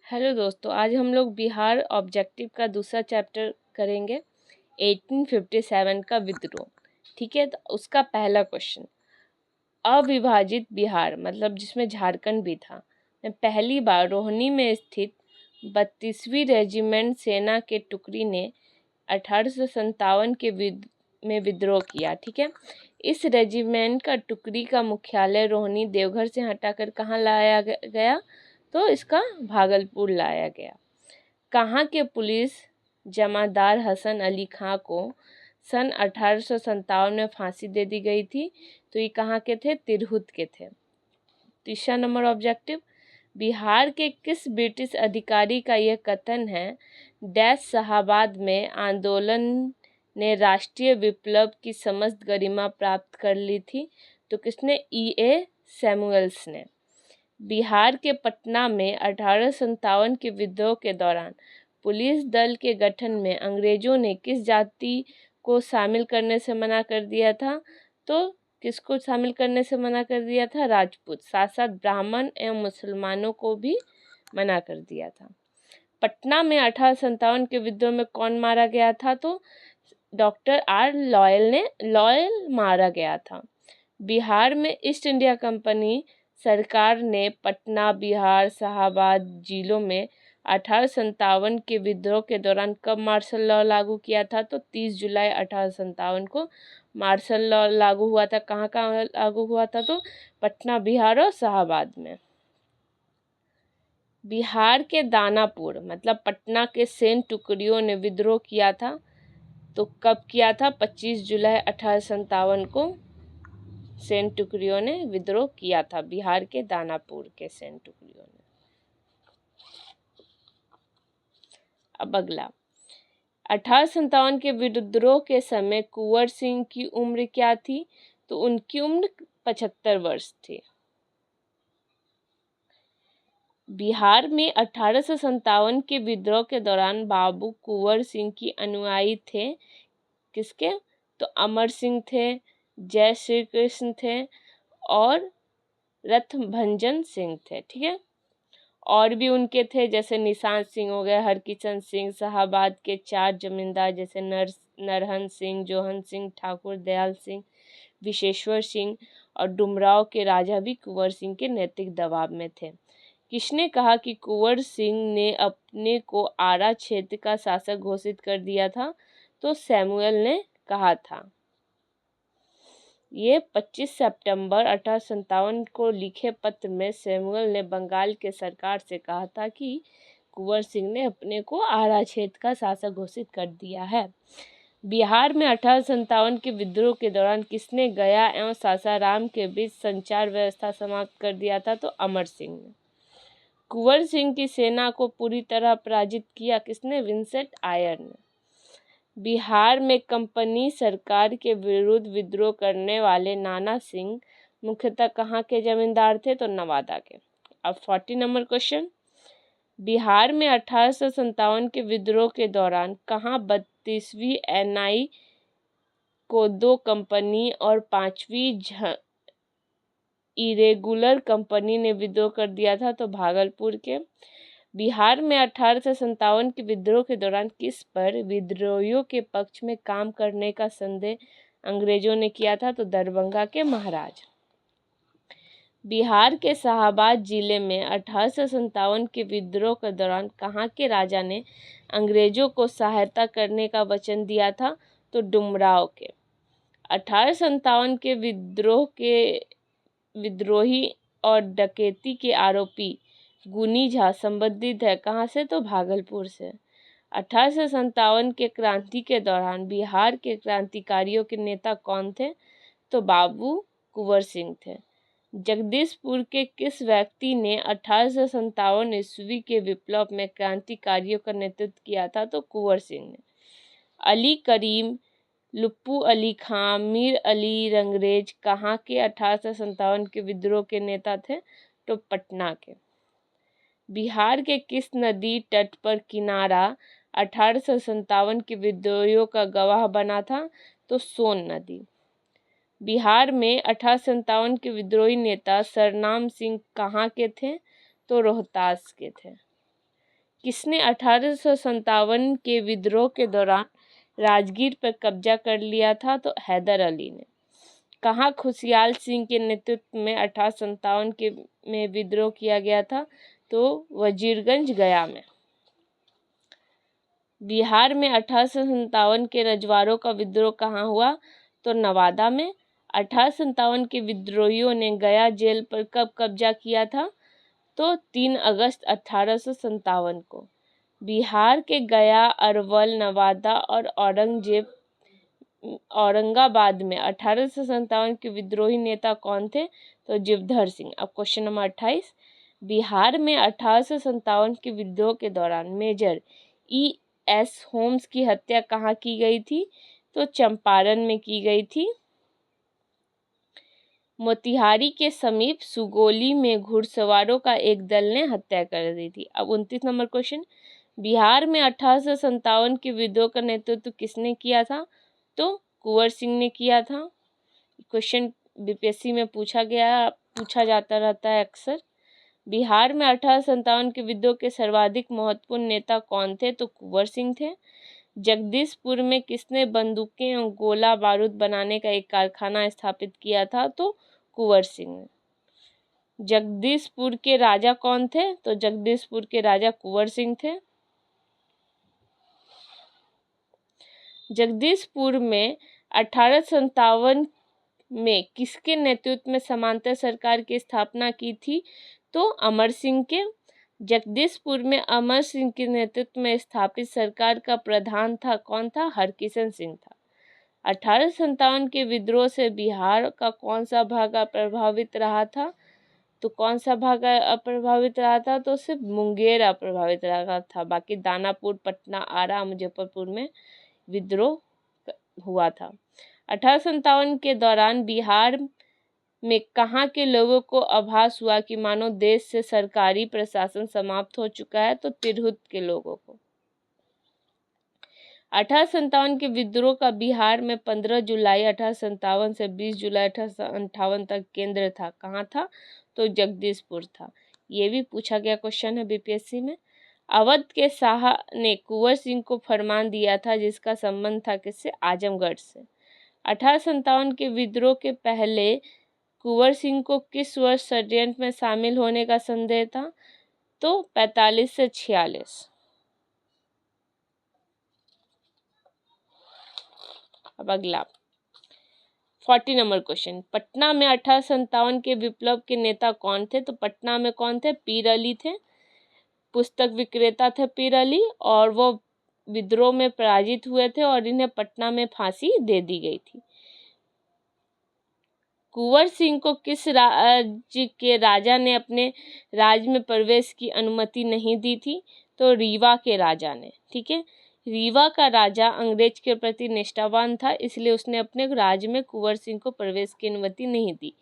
Hello दोस्तों, आज हम लोग बिहार ऑब्जेक्टिव का दूसरा चैप्टर करेंगे 1857 का विद्रोह। ठीक है, तो उसका पहला क्वेश्चन, अविभाजित बिहार मतलब जिसमें झारखंड भी था, में पहली बार रोहिणी में स्थित 32वीं रेजिमेंट सेना के टुकड़ी ने 1857 के में विद्रोह किया। ठीक है, इस रेजिमेंट का टुकड़ी का मुख्यालय रोहिणी देवघर से हटाकर कहाँ लाया गया? तो इसका भागलपुर लाया गया। कहाँ के पुलिस जमादार हसन अली खां को सन 1857 में फांसी दे दी गई थी? तो ये कहाँ के थे? तिरहुत के थे। तीसरा नंबर ऑब्जेक्टिव, बिहार के किस ब्रिटिश अधिकारी का यह कथन है, डैश शाहाबाद में आंदोलन ने राष्ट्रीय विप्लव की समस्त गरिमा प्राप्त कर ली थी? तो किसने? E.A. सैमुअल्स ने। बिहार के पटना में 1857 के विद्रोह के दौरान पुलिस दल के गठन में अंग्रेजों ने किस जाति को शामिल करने से मना कर दिया था? तो किसको शामिल करने से मना कर दिया था? राजपूत। साथ साथ ब्राह्मण एवं मुसलमानों को भी मना कर दिया था। पटना में 1857 के विद्रोह में कौन मारा गया था? तो डॉक्टर R. लॉयल मारा गया था। बिहार में ईस्ट इंडिया कंपनी सरकार ने पटना, बिहार, शाहाबाद जिलों में 1857 के विद्रोह के दौरान कब मार्शल लॉ लागू किया था? तो 30 जुलाई 1857 को मार्शल लॉ लागू हुआ था। कहाँ कहाँ लागू हुआ था? तो पटना, बिहार और शाहाबाद में। बिहार के दानापुर मतलब पटना के सैन्य टुकड़ियों ने विद्रोह किया था। तो कब किया था? 25 जुलाई 1857 को सैन्य टुकड़ियों ने विद्रोह किया था। बिहार के दानापुर के सैन्य टुकड़ियों ने। अब अगला, 1857 के विद्रोह के समय कुंवर सिंह की उम्र क्या थी? तो उनकी उम्र 75 वर्ष थी। बिहार में 1857 के विद्रोह के दौरान बाबू कुंवर सिंह की अनुयायी थे। किसके? तो अमर सिंह थे, जय श्री कृष्ण थे और रथभंजन सिंह थे। ठीक है, और भी उनके थे, जैसे निशान सिंह हो गए, हरकिशन सिंह, शाहाबाद के 4 जमींदार जैसे नरहन सिंह, जोहन सिंह, ठाकुर दयाल सिंह, विशेश्वर सिंह और डुमराव के राजा भी कुंवर सिंह के नैतिक दबाव में थे। किसने कहा कि कुंवर सिंह ने अपने को आरा क्षेत्र का शासक घोषित कर दिया था? तो सैमुअल ने कहा था। ये 25 सितंबर 1857 को लिखे पत्र में सैमुअल ने बंगाल के सरकार से कहा था कि कुंवर सिंह ने अपने को आरा क्षेत्र का शासक घोषित कर दिया है। बिहार में 1857 के विद्रोह के दौरान किसने गया एवं सासाराम के बीच संचार व्यवस्था समाप्त कर दिया था? तो अमर सिंह ने। कुंवर सिंह की सेना को पूरी तरह पराजित किया किसने? विंसेंट आयर ने। बिहार में कंपनी सरकार के विरुद्ध विद्रोह करने वाले नाना सिंह मुख्यतः कहाँ के जमींदार थे? तो नवादा के। अब 40 नंबर क्वेश्चन, बिहार में 1857 के विद्रोह के दौरान कहाँ 32वीं NI को 2 कंपनी और 5वीं इरेगुलर कंपनी ने विद्रोह कर दिया था? तो भागलपुर के। बिहार में 1857 के विद्रोह के दौरान किस पर विद्रोहियों के पक्ष में काम करने का संदेह अंग्रेजों ने किया था? तो दरभंगा के महाराज। बिहार के शाहाबाद जिले में 1857 के विद्रोह के दौरान कहाँ के राजा ने अंग्रेजों को सहायता करने का वचन दिया था? तो डुमराव के। 1857 के विद्रोह के विद्रोही और डकैती के आरोपी गुनी झा संबंधित है कहाँ से? तो भागलपुर से। 1857 के क्रांति के दौरान बिहार के क्रांतिकारियों के नेता कौन थे? तो बाबू कुंवर सिंह थे। जगदीशपुर के किस व्यक्ति ने 1857 ईस्वी के विप्लव में क्रांतिकारियों का नेतृत्व किया था? तो कुंवर सिंह ने। अली करीम, लुप्पू अली खां, मीर अली रंगरेज कहाँ के 1857 के विद्रोह के नेता थे? तो पटना के। बिहार के किस नदी तट पर किनारा 1857 के विद्रोहियों का गवाह बना था? तो सोन नदी। बिहार में 1857 के विद्रोही नेता सरनाम सिंह कहाँ के थे? तो रोहतास के थे। किसने 1857 के विद्रोह के दौरान राजगीर पर कब्जा कर लिया था? तो हैदर अली ने। कहाँ खुशहाल सिंह के नेतृत्व में 1857 के में विद्रोह किया गया था? तो वजीरगंज गया में। बिहार में 1857 के रजवाड़ों का विद्रोह कहाँ हुआ? तो नवादा में। 1857 के विद्रोहियों ने गया जेल पर कब कब्जा किया था? तो 3 अगस्त 1857 को। बिहार के गया, अरवल, नवादा और औरंगाबाद में 1857 के विद्रोही नेता कौन थे? तो जिवधर सिंह। अब क्वेश्चन नंबर 28, बिहार में 1857 के विद्रोह के दौरान मेजर E.S. होम्स की हत्या कहाँ की गई थी? तो चंपारण में की गई थी। मोतिहारी के समीप सुगोली में घुड़सवारों का एक दल ने हत्या कर दी थी। अब 29 नंबर क्वेश्चन, बिहार में 1857 के विद्रोह का नेतृत्व किसने किया था? तो कुंवर सिंह ने किया था। क्वेश्चन बीपीएससी में पूछा जाता रहता है अक्सर। बिहार में 1857 के विद्रोह के सर्वाधिक महत्वपूर्ण नेता कौन थे? तो कुंवर सिंह थे। जगदीशपुर में किसने बंदूकें और गोला बारूद बनाने का एक कारखाना स्थापित किया था? तो कुंवर सिंह ने। जगदीशपुर के राजा कौन थे? तो जगदीशपुर के राजा कुंवर सिंह थे। जगदीशपुर में 1857 में किसके नेतृत्व में समांतर सरकार की स्थापना की थी? तो अमर सिंह के। जगदीशपुर में अमर सिंह के नेतृत्व में स्थापित सरकार का प्रधान था कौन था? हरकिशन सिंह था। 1857 के विद्रोह से बिहार का कौन सा भाग अप्रभावित रहा था? तो कौन सा भाग अप्रभावित रहा था? तो सिर्फ मुंगेर अप्रभावित रहा था। बाकी दानापुर, पटना, आरा, मुजफ्फरपुर में विद्रोह हुआ था। 1857 के दौरान बिहार में कहाँ के लोगों को आभास हुआ कि मानो देश से सरकारी प्रशासन समाप्त हो चुका है? तो तिरहुत के लोगों को। 1857 के विद्रोह का बिहार में 15 जुलाई 1857 से 20 जुलाई 1858 तक केंद्र था। कहाँ था? तो जगदीशपुर था। ये भी पूछा गया क्वेश्चन है बीपीएससी में। अवध के शाह ने कुंवर सिंह को फरमान दिया था जिसका संबंध था किससे? आजमगढ़ से। 1857 के विद्रोह के पहले कुंवर सिंह को किस वर्ष षड्यंत्र में शामिल होने का संदेह था? तो 45 से 46। अब अगला 40 नंबर क्वेश्चन, पटना में 1857 के विप्लव के नेता कौन थे? तो पटना में कौन थे? पीर अली थे। पुस्तक विक्रेता थे पीर अली, और वो विद्रोह में पराजित हुए थे और इन्हें पटना में फांसी दे दी गई थी। कुंवर सिंह को किस राज्य के राजा ने अपने राज्य में प्रवेश की अनुमति नहीं दी थी? तो रीवा के राजा ने। ठीक है, रीवा का राजा अंग्रेज के प्रति निष्ठावान था, इसलिए उसने अपने राज्य में कुंवर सिंह को प्रवेश की अनुमति नहीं दी।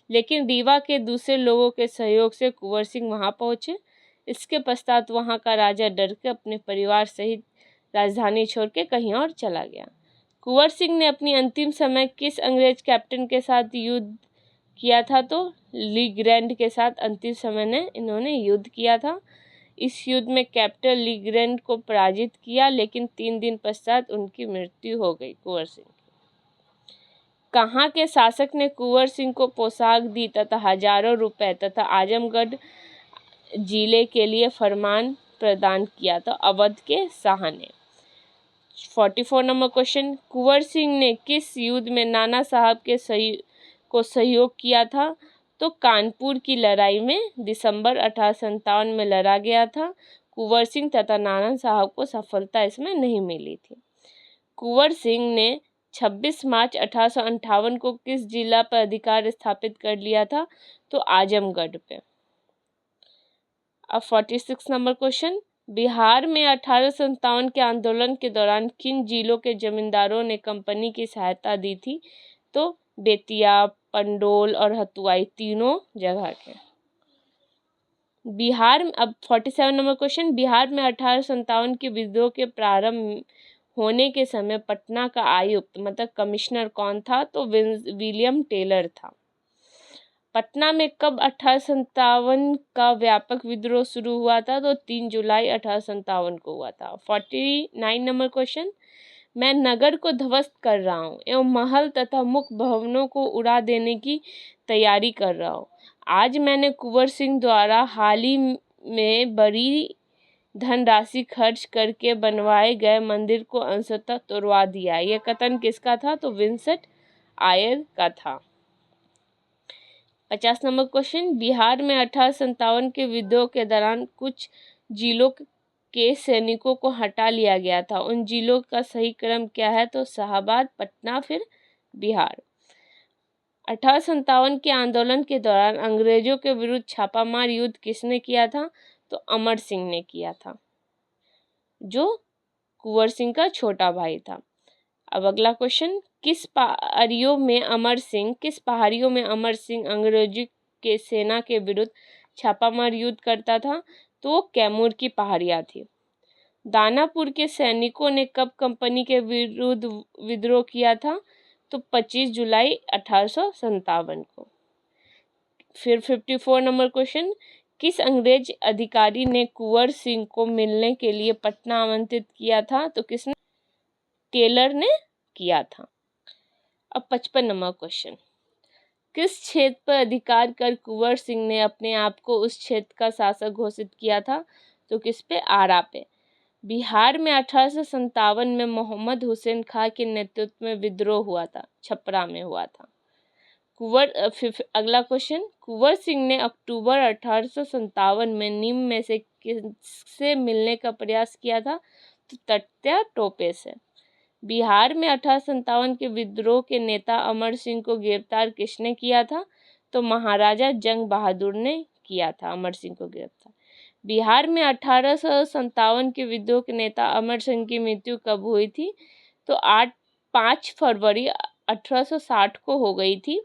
लेकिन रीवा के दूसरे लोगों के सहयोग से कुंवर सिंह वहां पहुंचे। इसके पश्चात वहां का राजा डर के अपने परिवार सहित राजधानी छोड़ के कहीं और चला गया। कुंवर सिंह ने अपनी अंतिम समय किस अंग्रेज कैप्टन के साथ युद्ध किया था? तो ली ग्रैंड के साथ अंतिम समय ने इन्होंने युद्ध किया था। इस युद्ध में कैप्टन ली ग्रैंड को पराजित किया, लेकिन 3 दिन पश्चात उनकी मृत्यु हो गई कुंवर सिंह। कहाँ के शासक ने कुंवर सिंह को पोशाक दी तथा हजारों रुपए तथा आजमगढ़ जिले के लिए फरमान प्रदान किया? तो अवध के शाह ने। 44 नंबर क्वेश्चन, कुंवर सिंह ने किस युद्ध में नाना साहब के सहयोग किया था? तो कानपुर की लड़ाई में दिसंबर 1857 में लड़ा गया था। कुंवर सिंह तथा नाना साहब को सफलता इसमें नहीं मिली थी। कुंवर सिंह ने 26 मार्च 1858 को किस जिला पर अधिकार स्थापित कर लिया था? तो आजमगढ़ पे। अब 46 नंबर क्वेश्चन, बिहार में 1857 के आंदोलन के दौरान किन जिलों के जमींदारों ने कंपनी की सहायता दी थी? तो बेतिया, पंडोल और हतुआई, तीनों जगह के। बिहार में अब 47 नंबर क्वेश्चन, बिहार में 1857 के विद्रोह के प्रारंभ होने के समय पटना का आयुक्त मतलब कमिश्नर कौन था? तो विलियम टेलर था। पटना में कब 1857 का व्यापक विद्रोह शुरू हुआ था? तो 3 जुलाई 1857 को हुआ था। 49 नंबर क्वेश्चन, मैं नगर को ध्वस्त कर रहा हूँ एवं महल तथा मुख्य भवनों को उड़ा देने की तैयारी कर रहा हूँ। आज मैंने कुंवर सिंह द्वारा हाल ही में बड़ी धनराशि खर्च करके बनवाए गए मंदिर को अंशतः तोड़वा दिया। यह कथन किसका था? तो विंसेंट आयर का था। 50 नंबर क्वेश्चन, बिहार में 1857 के विद्रोह के दौरान कुछ जिलों के सैनिकों को हटा लिया गया था। उन जिलों का सही क्रम क्या है? तो शाहाबाद, पटना, फिर बिहार। 1857 के आंदोलन के दौरान अंग्रेजों के विरुद्ध छापामार युद्ध किसने किया था? तो अमर सिंह ने किया था, जो कुंवर सिंह का छोटा भाई था। अब अगला क्वेश्चन, किस पहाड़ियों में अमर सिंह अंग्रेजों के सेना के विरुद्ध छापामार युद्ध करता था? तो वो कैमूर की पहाड़ियाँ थी। दानापुर के सैनिकों ने कब कंपनी के विरुद्ध विद्रोह किया था? तो 25 जुलाई 1857 को। फिर 54 नंबर क्वेश्चन, किस अंग्रेज अधिकारी ने कुंवर सिंह को मिलने के लिए पटना आमंत्रित किया था? तो किसने? टेलर ने किया था। अब 55 नंबर क्वेश्चन, किस क्षेत्र पर अधिकार कर कुंवर सिंह ने अपने आप को उस क्षेत्र का शासक घोषित किया था? तो किस पे? आरा पे। बिहार में 1857 में मोहम्मद हुसैन खां के नेतृत्व में विद्रोह हुआ था, छपरा में हुआ था। अगला क्वेश्चन, कुंवर सिंह ने अक्टूबर 1857 में निम्न में से किससे मिलने का प्रयास किया था? तो तात्या टोपे से। बिहार में 1857 के विद्रोह के नेता अमर सिंह को गिरफ्तार किसने किया था? तो महाराजा जंग बहादुर ने किया था अमर सिंह को गिरफ्तार। बिहार में 1857 के विद्रोह के नेता अमर सिंह की मृत्यु कब हुई थी? तो 5 फरवरी 1860 को हो गई थी,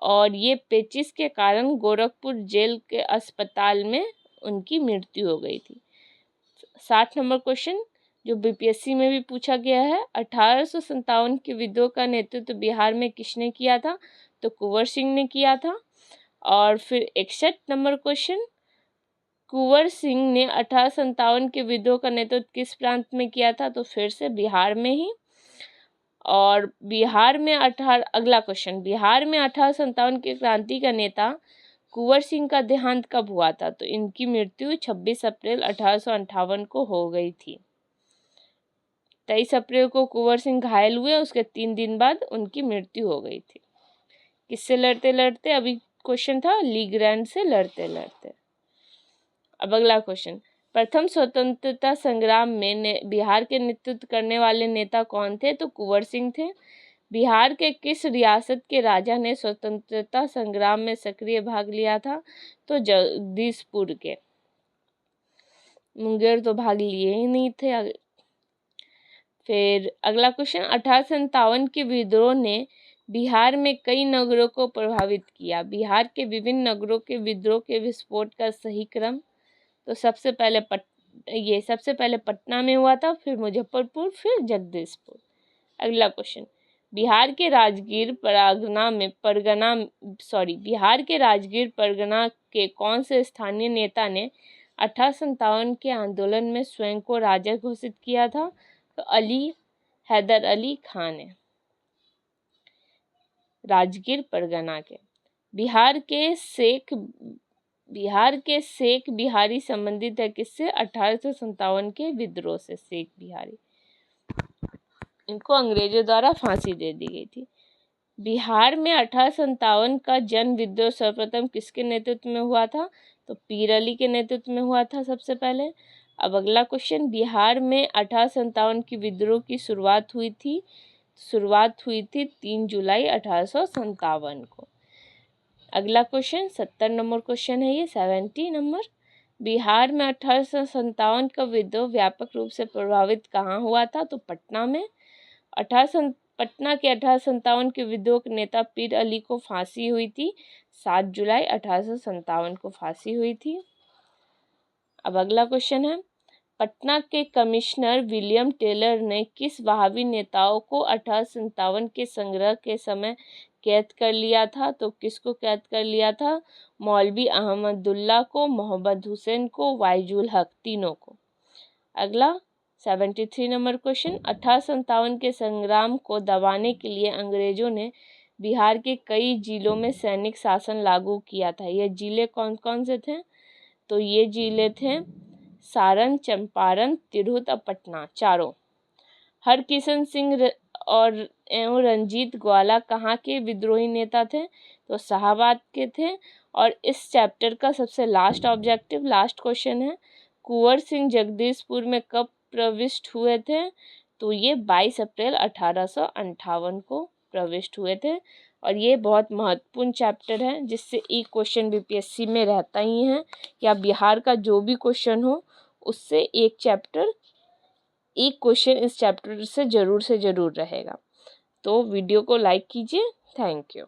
और ये पेचिश के कारण गोरखपुर जेल के अस्पताल में उनकी मृत्यु हो गई थी। 60 नंबर क्वेश्चन, जो बीपीएससी में भी पूछा गया है, 1857 के विद्रोह का नेतृत्व बिहार में किसने किया था? तो कुंवर सिंह ने किया था। और फिर 61 नंबर क्वेश्चन, कुंवर सिंह ने 1857 के विद्रोह का नेतृत्व किस प्रांत में किया था? तो फिर से बिहार में ही। और अगला क्वेश्चन, बिहार में 1857 के क्रांति का नेता कुंवर सिंह का देहांत कब हुआ था? तो इनकी मृत्यु 26 अप्रैल 1858 को हो गई थी। 23 अप्रैल को कुंवर सिंह घायल हुए, उसके 3 दिन बाद उनकी मृत्यु हो गई थी। किससे लड़ते लड़ते? अभी क्वेश्चन था लीग्रैंड से लड़ते लड़ते। अब अगला क्वेश्चन, प्रथम स्वतंत्रता संग्राम में बिहार के नेतृत्व करने वाले नेता कौन थे? तो कुंवर सिंह थे। बिहार के किस रियासत के राजा ने स्वतंत्रता संग्राम में सक्रिय भाग लिया था? तो जगदीशपुर के। मुंगेर तो भाग लिए ही नहीं थे। फिर अगला क्वेश्चन, 1857 के विद्रोह ने बिहार में कई नगरों को प्रभावित किया। बिहार के विभिन्न नगरों के विद्रोह के विस्फोट का सही क्रम? तो सबसे पहले पटना में हुआ था, फिर मुजफ्फरपुर, फिर जगदीशपुर। अगला क्वेश्चन, बिहार के राजगीर परगना के कौन से स्थानीय नेता ने 1857 के आंदोलन में स्वयं को राजा घोषित किया था? तो हैदर अली खान ने। राजगीर परगना के। बिहार के शेख बिहारी संबंधित है किससे? 1857 के विद्रोह से। शेख बिहारी, इनको अंग्रेजों द्वारा फांसी दे दी गई थी। बिहार में 1857 का जन विद्रोह सर्वप्रथम किसके नेतृत्व में हुआ था? तो पीर अली के नेतृत्व में हुआ था सबसे पहले। अब अगला क्वेश्चन, बिहार में 1857 की विद्रोह की शुरुआत हुई थी 3 जुलाई 1857 को। अगला क्वेश्चन 70 नंबर क्वेश्चन है, ये 70 नंबर। बिहार में 1857 का विद्रोह व्यापक रूप से प्रभावित कहाँ हुआ था? तो पटना में। पटना के 1857 के विद्रोह के नेता पीर अली को फांसी हुई थी 7 जुलाई 1857 को फांसी हुई थी। अब अगला क्वेश्चन है, पटना के कमिश्नर विलियम टेलर ने किस वहाबी नेताओं को 1857 के संग्रह के समय कैद कर लिया था। तो किसको कैद कर लिया था? मौलवी अहमदुल्ला को, मोहम्मद हुसैन को, वाइजुल हक, तीनों को। अगला 73 नंबर क्वेश्चन, 1857 के संग्राम को दबाने के लिए अंग्रेजों ने बिहार के कई जिलों में सैनिक शासन लागू किया था। ये जिले कौन कौन से थे? तो ये जिले थे सारण, चंपारण, तिरहुत और पटना, चारों। हरकिशन सिंह और एवं रंजीत ग्वाला कहाँ के विद्रोही नेता थे? तो शाहाबाद के थे। और इस चैप्टर का सबसे लास्ट ऑब्जेक्टिव, लास्ट क्वेश्चन है, कुंवर सिंह जगदीशपुर में कब प्रविष्ट हुए थे? तो ये 22 अप्रैल 1858 को प्रविष्ट हुए थे। और ये बहुत महत्वपूर्ण चैप्टर है, जिससे एक क्वेश्चन बीपीएससी में रहता ही है, या बिहार का जो भी क्वेश्चन हो उससे एक क्वेश्चन इस चैप्टर से ज़रूर रहेगा। तो वीडियो को लाइक कीजिए। Thank you.